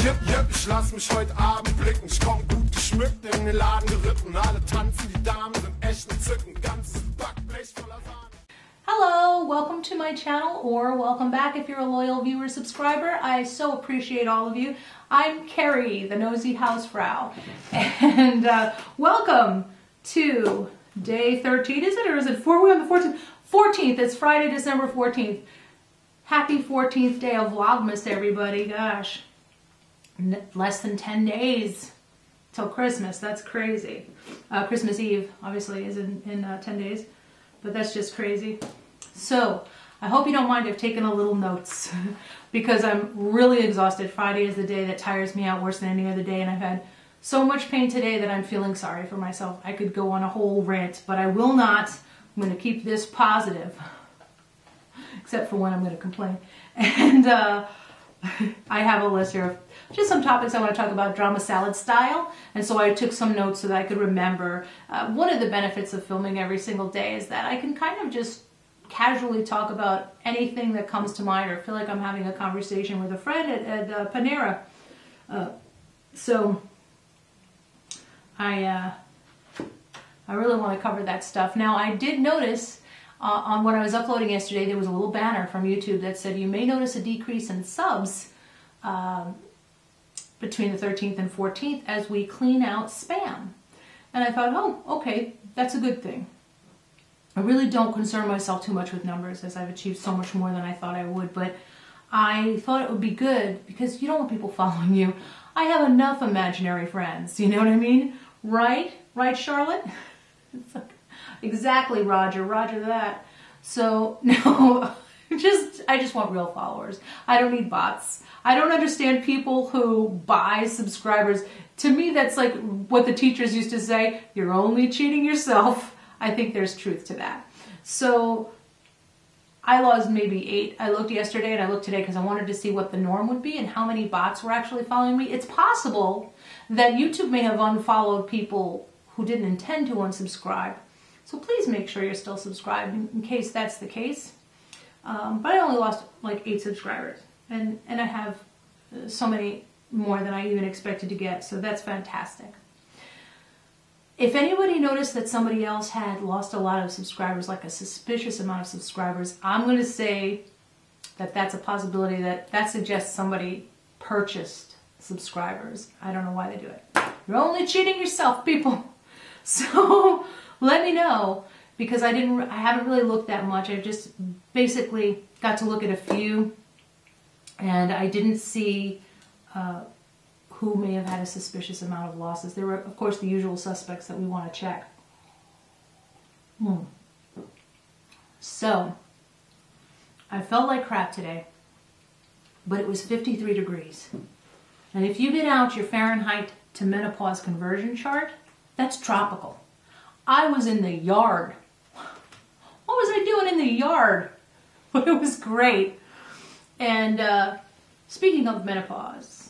Yep, yep, ich lass mich heute Abend blicken. Ich komm gut geschmückt in den Laden geritten. Alle tanzen, die Damen sind echt entzückend. Ganzes Backblech voller Sahne. Hello, welcome to my channel, or welcome back if you're a loyal viewer subscriber. I so appreciate all of you. I'm Kerry, the nosy housefrau, and welcome to day 13, is it, or is it 4? We're on the 14th. 14th, it's Friday, December 14th. Happy 14th day of Vlogmas, everybody. Gosh, less than 10 days till Christmas. That's crazy. Christmas Eve, obviously, is in 10 days, but that's just crazy. So, I hope you don't mind I've taken a little notes because I'm really exhausted. Friday is the day that tires me out worse than any other day, and I've had so much pain today that I'm feeling sorry for myself. I could go on a whole rant, but I will not. I'm going to keep this positive, except for when I'm going to complain. And I have a list here of just some topics I want to talk about, drama salad style. And so I took some notes so that I could remember. One of the benefits of filming every single day is that I can kind of just casually talk about anything that comes to mind, or feel like I'm having a conversation with a friend at Panera. So I really want to cover that stuff. Now, I did notice on when I was uploading yesterday, there was a little banner from YouTube that said you may notice a decrease in subs between the 13th and 14th as we clean out spam. And I thought, oh, okay, that's a good thing. I really don't concern myself too much with numbers, as I've achieved so much more than I thought I would, but I thought it would be good because you don't want people following you. I have enough imaginary friends, you know what I mean? Right? Right, Charlotte? It's like, exactly, Roger. Roger that. So, no, I just want real followers. I don't need bots. I don't understand people who buy subscribers. To me, that's like what the teachers used to say, you're only cheating yourself. I think there's truth to that. So I lost maybe 8. I looked yesterday and I looked today because I wanted to see what the norm would be and how many bots were actually following me. It's possible that YouTube may have unfollowed people who didn't intend to unsubscribe. So please make sure you're still subscribed in case that's the case. But I only lost like 8 subscribers. And I have so many more than I even expected to get. So that's fantastic. If anybody noticed that somebody else had lost a lot of subscribers, like a suspicious amount of subscribers, I'm going to say that that's a possibility that suggests somebody purchased subscribers. I don't know why they do it. You're only cheating yourself, people. So let me know, because I haven't really looked that much. I just basically got to look at a few, and I didn't see who may have had a suspicious amount of losses. There were, of course, the usual suspects that we want to check. So, I felt like crap today, but it was 53 degrees. And if you get out your Fahrenheit to menopause conversion chart, that's tropical. I was in the yard. What was I doing in the yard? But it was great. And speaking of menopause,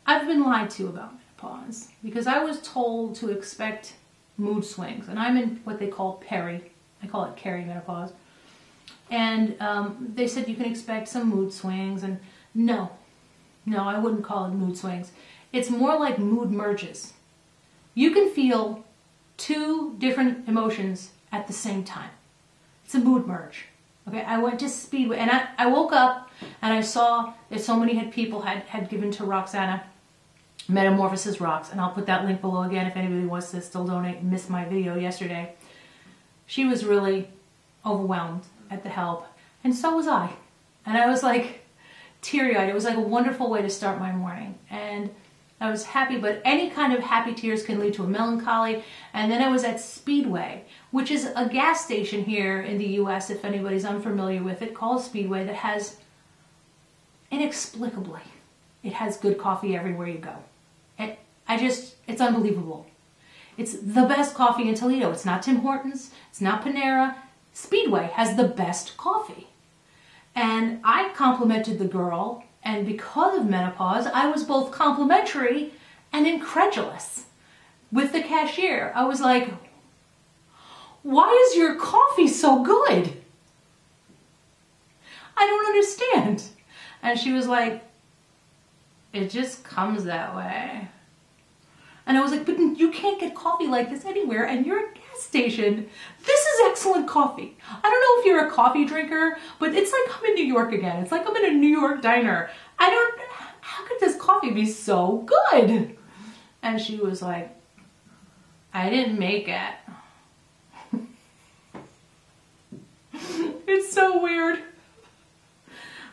I've been lied to about menopause because I was told to expect mood swings, and I'm in what they call peri. I call it Kerry menopause. And they said you can expect some mood swings, and no, I wouldn't call it mood swings. It's more like mood merges. You can feel 2 different emotions at the same time. It's a mood merge. Okay, I went to Speedway, and I woke up and I saw that so many people had given to Roxana Metamorphosis Rocks, and I'll put that link below again if anybody wants to still donate and missed my video yesterday. She was really overwhelmed at the help, and so was I. And I was like teary-eyed. It was like a wonderful way to start my morning, and I was happy, but any kind of happy tears can lead to a melancholy. And then I was at Speedway, which is a gas station here in the US, if anybody's unfamiliar with it, called Speedway, that has, inexplicably, it has good coffee everywhere you go. It's unbelievable. It's the best coffee in Toledo. It's not Tim Hortons. It's not Panera. Speedway has the best coffee. And I complimented the girl, and because of menopause, I was both complimentary and incredulous with the cashier. I was like, why is your coffee so good? I don't understand. And she was like, It just comes that way. And I was like, but you can't get coffee like this anywhere, and you're at a gas station. This is excellent coffee. I don't know if you're a coffee drinker, but it's like I'm in New York again. It's like I'm in a New York diner. How could this coffee be so good? And she was like, I didn't make it. It's so weird.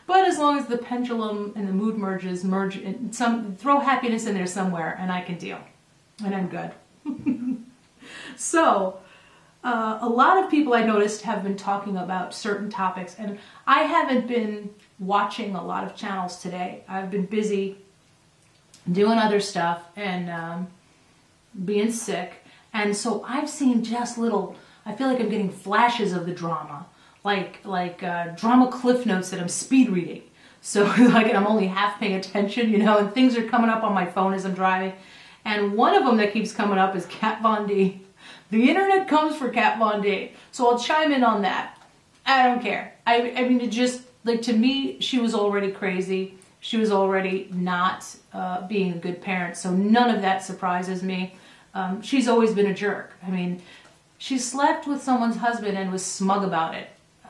But as long as the pendulum and the mood merge and throw happiness in there somewhere, and I can deal. And I'm good. So, a lot of people I noticed have been talking about certain topics, and I haven't been watching a lot of channels today. I've been busy doing other stuff and being sick, and so I've seen just little, I feel like I'm getting flashes of the drama, like drama cliff notes that I'm speed reading. So like I'm only half paying attention, you know, and things are coming up on my phone as I'm driving. And one of them that keeps coming up is Kat Von D. The internet comes for Kat Von D. So I'll chime in on that. I don't care. I mean, it just, like, to me, she was already crazy. She was already not being a good parent. So none of that surprises me. She's always been a jerk. I mean, she slept with someone's husband and was smug about it.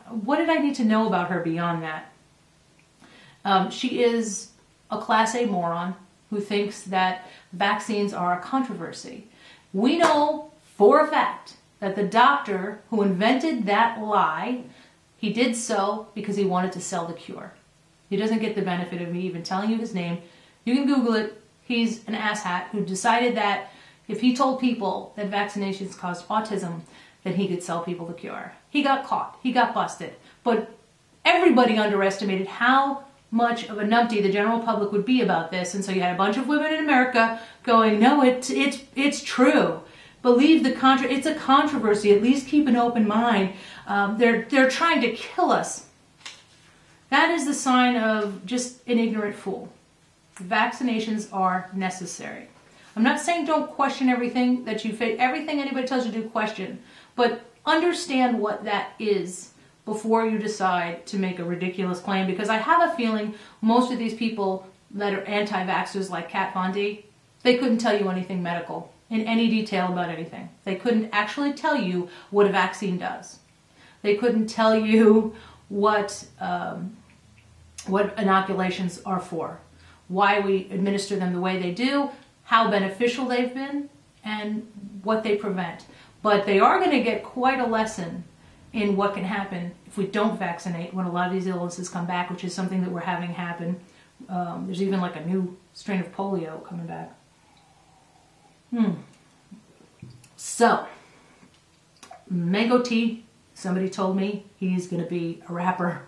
What did I need to know about her beyond that? She is a Class A moron who thinks that vaccines are a controversy. We know for a fact that the doctor who invented that lie, he did so because he wanted to sell the cure. He doesn't get the benefit of me even telling you his name. You can Google it. He's an asshat who decided that if he told people that vaccinations caused autism, then he could sell people the cure. He got caught. He got busted. But everybody underestimated how much of a numpty the general public would be about this, and so you had a bunch of women in America going, no, it's true. Believe it's a controversy. At least keep an open mind. They're trying to kill us. That is the sign of just an ignorant fool. Vaccinations are necessary. I'm not saying don't question everything that you face. Everything anybody tells you to do, question. But understand what that is before you decide to make a ridiculous claim, because I have a feeling most of these people that are anti-vaxxers like Kat Von D, they couldn't tell you anything medical in any detail about anything. They couldn't actually tell you what a vaccine does. They couldn't tell you what inoculations are for, why we administer them the way they do, how beneficial they've been, and what they prevent. But they are going to get quite a lesson in what can happen if we don't vaccinate when a lot of these illnesses come back, which is something that we're having happen. There's even like a new strain of polio coming back. So, Mango Tea, somebody told me he's going to be a rapper.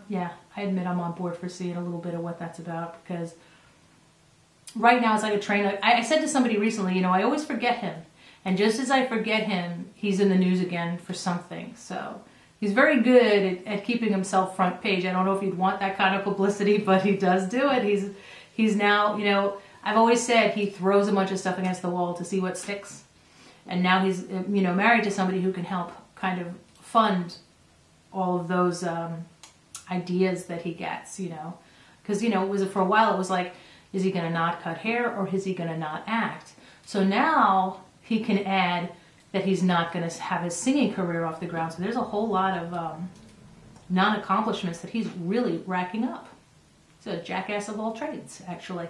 Yeah, I admit I'm on board for seeing a little bit of what that's about, because right now it's like a train. I said to somebody recently, you know, I always forget him. And just as I forget him, he's in the news again for something. So he's very good at keeping himself front page. I don't know if you'd want that kind of publicity, but he does do it. He's now, you know, I've always said he throws a bunch of stuff against the wall to see what sticks. And now he's, you know, married to somebody who can help kind of fund all of those ideas that he gets, you know. Because, you know, for a while it was like, is he going to not cut hair or is he going to not act? So now he can add that he's not going to have his singing career off the ground. So there's a whole lot of non-accomplishments that he's really racking up. He's a jackass of all trades, actually.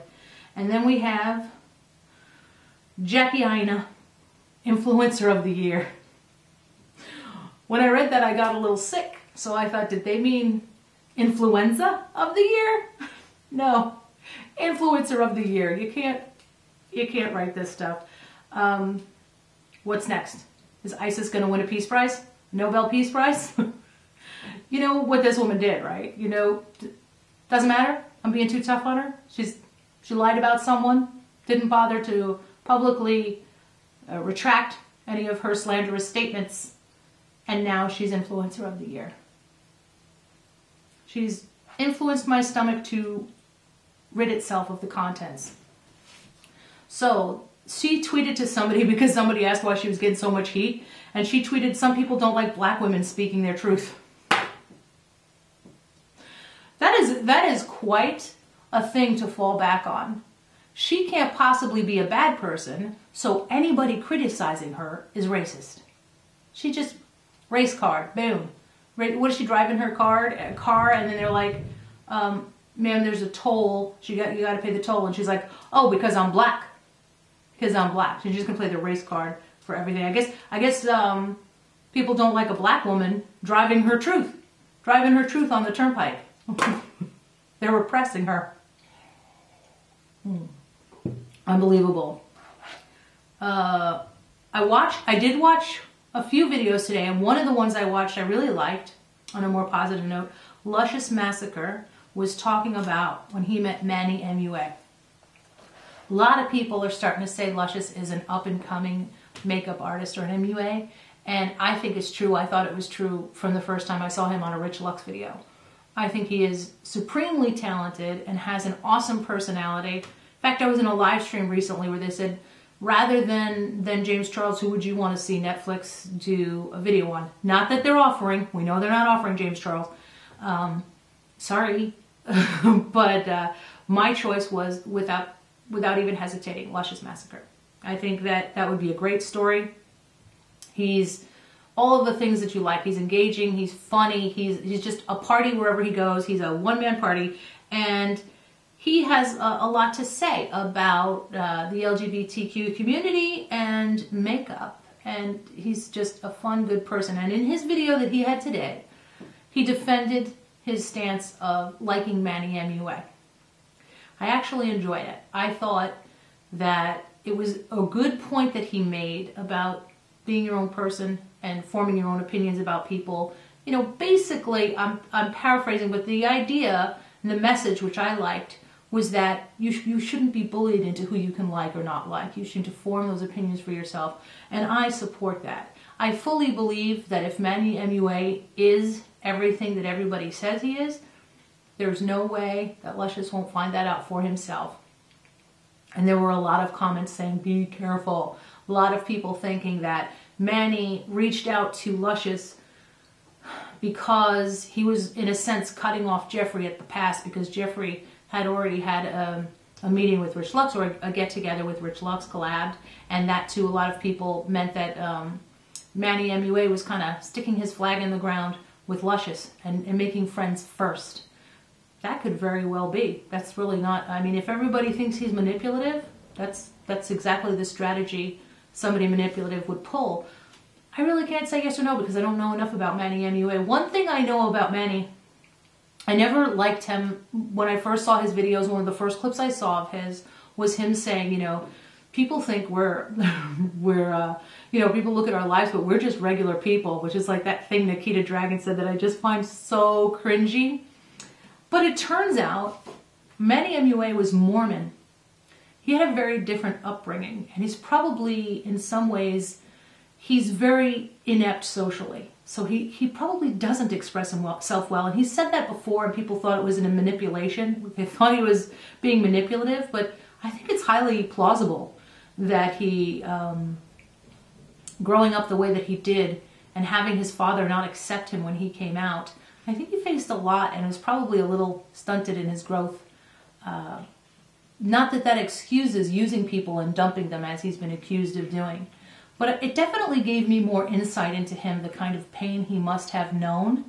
And then we have Jackie Aina, Influencer of the Year. When I read that, I got a little sick. So I thought, did they mean Influenza of the Year? No. Influencer of the Year. You can't write this stuff. What's next? Is ISIS going to win a peace prize? Nobel Peace Prize? You know what this woman did, right? You know, doesn't matter. I'm being too tough on her. She lied about someone, didn't bother to publicly retract any of her slanderous statements, and now she's Influencer of the Year. She's influenced my stomach to rid itself of the contents. So she tweeted to somebody because somebody asked why she was getting so much heat, and she tweeted, "Some people don't like black women speaking their truth." that is quite a thing to fall back on. She can't possibly be a bad person, so anybody criticizing her is racist. She just, race card, boom. What is she driving her car, and then they're like, ma'am, there's a toll. You got to pay the toll. And she's like, oh, because I'm black. Because I'm black. She's just going to play the race card for everything. I guess people don't like a black woman driving her truth on the turnpike. They're repressing her. Unbelievable. I did watch a few videos today, and one of the ones I watched I really liked, on a more positive note. Lushious Massacr was talking about when he met Manny MUA. A lot of people are starting to say Lushious is an up-and-coming makeup artist or an MUA, and I think it's true. I thought it was true from the first time I saw him on a Rich Lux video. I think he is supremely talented and has an awesome personality. In fact, I was in a live stream recently where they said, rather than James Charles, who would you want to see Netflix do a video on? Not that they're offering. We know they're not offering James Charles. Sorry. But my choice was, without even hesitating, Lushious Massacr. I think that would be a great story. He's all of the things that you like. He's engaging. He's funny. He's just a party wherever he goes. He's a one-man party. And he has a lot to say about the LGBTQ community and makeup. And he's just a fun, good person. And in his video that he had today, he defended his stance of liking Manny MUA. I actually enjoyed it. I thought that it was a good point that he made about being your own person and forming your own opinions about people. You know, basically, I'm paraphrasing, but the idea and the message, which I liked, was that you shouldn't be bullied into who you can like or not like. You should form those opinions for yourself, and I support that. I fully believe that if Manny MUA is everything that everybody says he is, there's no way that Lushious won't find that out for himself. And there were a lot of comments saying, be careful. A lot of people thinking that Manny reached out to Lushious because he was, in a sense, cutting off Jeffrey at the pass, because Jeffrey had already had a meeting with Rich Lux, or a get-together with Rich Lux, collabed, and that, to a lot of people, meant that Manny MUA was kind of sticking his flag in the ground with Lushious and making friends first. That could very well be. That's really not, I mean, if everybody thinks he's manipulative, that's exactly the strategy somebody manipulative would pull. I really can't say yes or no because I don't know enough about Manny MUA. One thing I know about Manny, I never liked him. When I first saw his videos, one of the first clips I saw of his was him saying, you know, people think we're you know, people look at our lives, but we're just regular people, which is like that thing Nikita Dragon said that I just find so cringy. But it turns out Manny MUA was Mormon. He had a very different upbringing, and he's probably, in some ways, he's very inept socially. So he probably doesn't express himself well. And he said that before, and people thought it was in a manipulation. They thought he was being manipulative, but I think it's highly plausible that he, growing up the way that he did, and having his father not accept him when he came out, I think he faced a lot and was probably a little stunted in his growth. Not that that excuses using people and dumping them as he's been accused of doing. But it definitely gave me more insight into him, the kind of pain he must have known.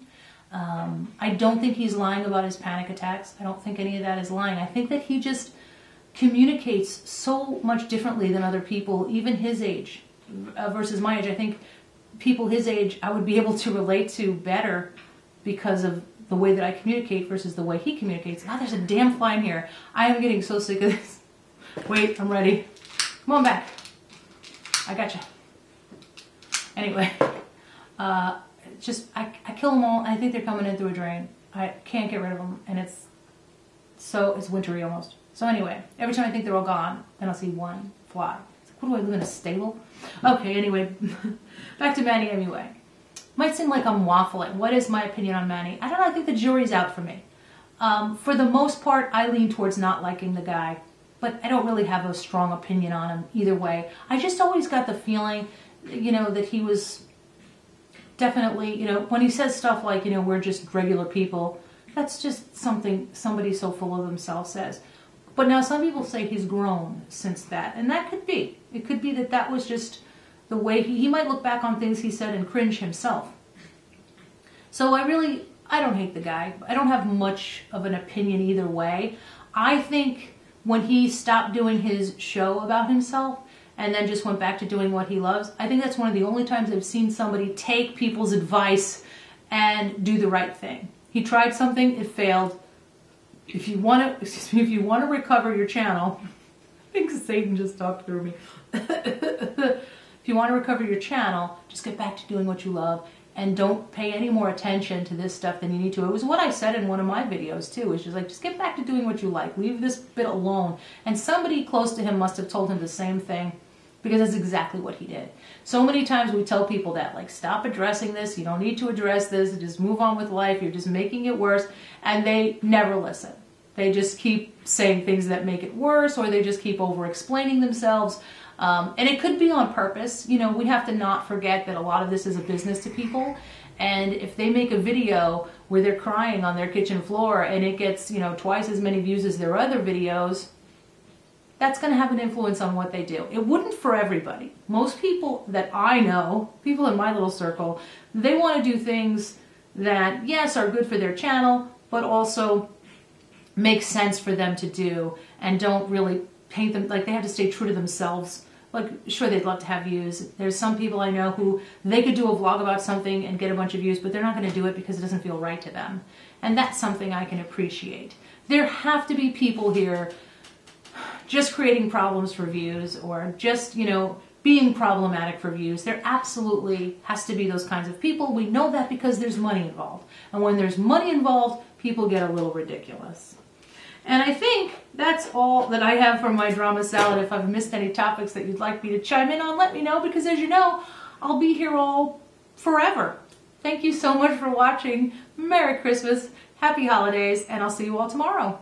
I don't think he's lying about his panic attacks. I don't think any of that is lying. I think that he just communicates so much differently than other people, even his age versus my age. I think people his age I would be able to relate to better because of the way that I communicate versus the way he communicates. Ah, there's a damn fly in here. I am getting so sick of this. Wait, I'm ready. Come on back. I gotcha. Anyway, I kill them all, and I think they're coming in through a drain. I can't get rid of them, and it's wintry almost. So anyway, every time I think they're all gone, then I'll see one fly. It's like, what do I live in, a stable? Okay, anyway, back to Manny MUA. Might seem like I'm waffling. What is my opinion on Manny? I don't know, I think the jury's out for me. For the most part, I lean towards not liking the guy, but I don't really have a strong opinion on him either way. I just always got the feeling, you know, that he was definitely, you know, when he says stuff like, you know, we're just regular people, That's just something somebody so full of themselves says. But now some people say he's grown since that, and that could be. It could be that that was just the way he might look back on things he said and cringe himself. So I don't hate the guy. I don't have much of an opinion either way. I think when he stopped doing his show about himself and then just went back to doing what he loves, I think that's one of the only times I've seen somebody take people's advice and do the right thing. He tried something, it failed. If you want to recover your channel, I think Satan just talked through me. If you want to recover your channel, just get back to doing what you love and don't pay any more attention to this stuff than you need to. It was what I said in one of my videos too. It's just like, just get back to doing what you like. Leave this bit alone. And somebody close to him must have told him the same thing, because that's exactly what he did. So many times we tell people that, like, stop addressing this. You don't need to address this. Just move on with life. You're just making it worse. And they never listen. They just keep saying things that make it worse, or they just keep over-explaining themselves. And it could be on purpose. You know, we have to not forget that a lot of this is a business to people. And if they make a video where they're crying on their kitchen floor and it gets, you know, twice as many views as their other videos, that's going to have an influence on what they do. It wouldn't for everybody. Most people that I know, people in my little circle, they want to do things that, yes, are good for their channel, but also make sense for them to do and don't really paint them, like they have to stay true to themselves. Like, sure, they'd love to have views. There's some people I know who, they could do a vlog about something and get a bunch of views, but they're not going to do it because it doesn't feel right to them. And that's something I can appreciate. There have to be people here just creating problems for views, or just, you know, being problematic for views. There absolutely has to be those kinds of people. We know that because there's money involved. And when there's money involved, people get a little ridiculous. And I think that's all that I have for my drama salad. If I've missed any topics that you'd like me to chime in on, let me know, because as you know, I'll be here all forever. Thank you so much for watching. Merry Christmas, Happy Holidays, and I'll see you all tomorrow.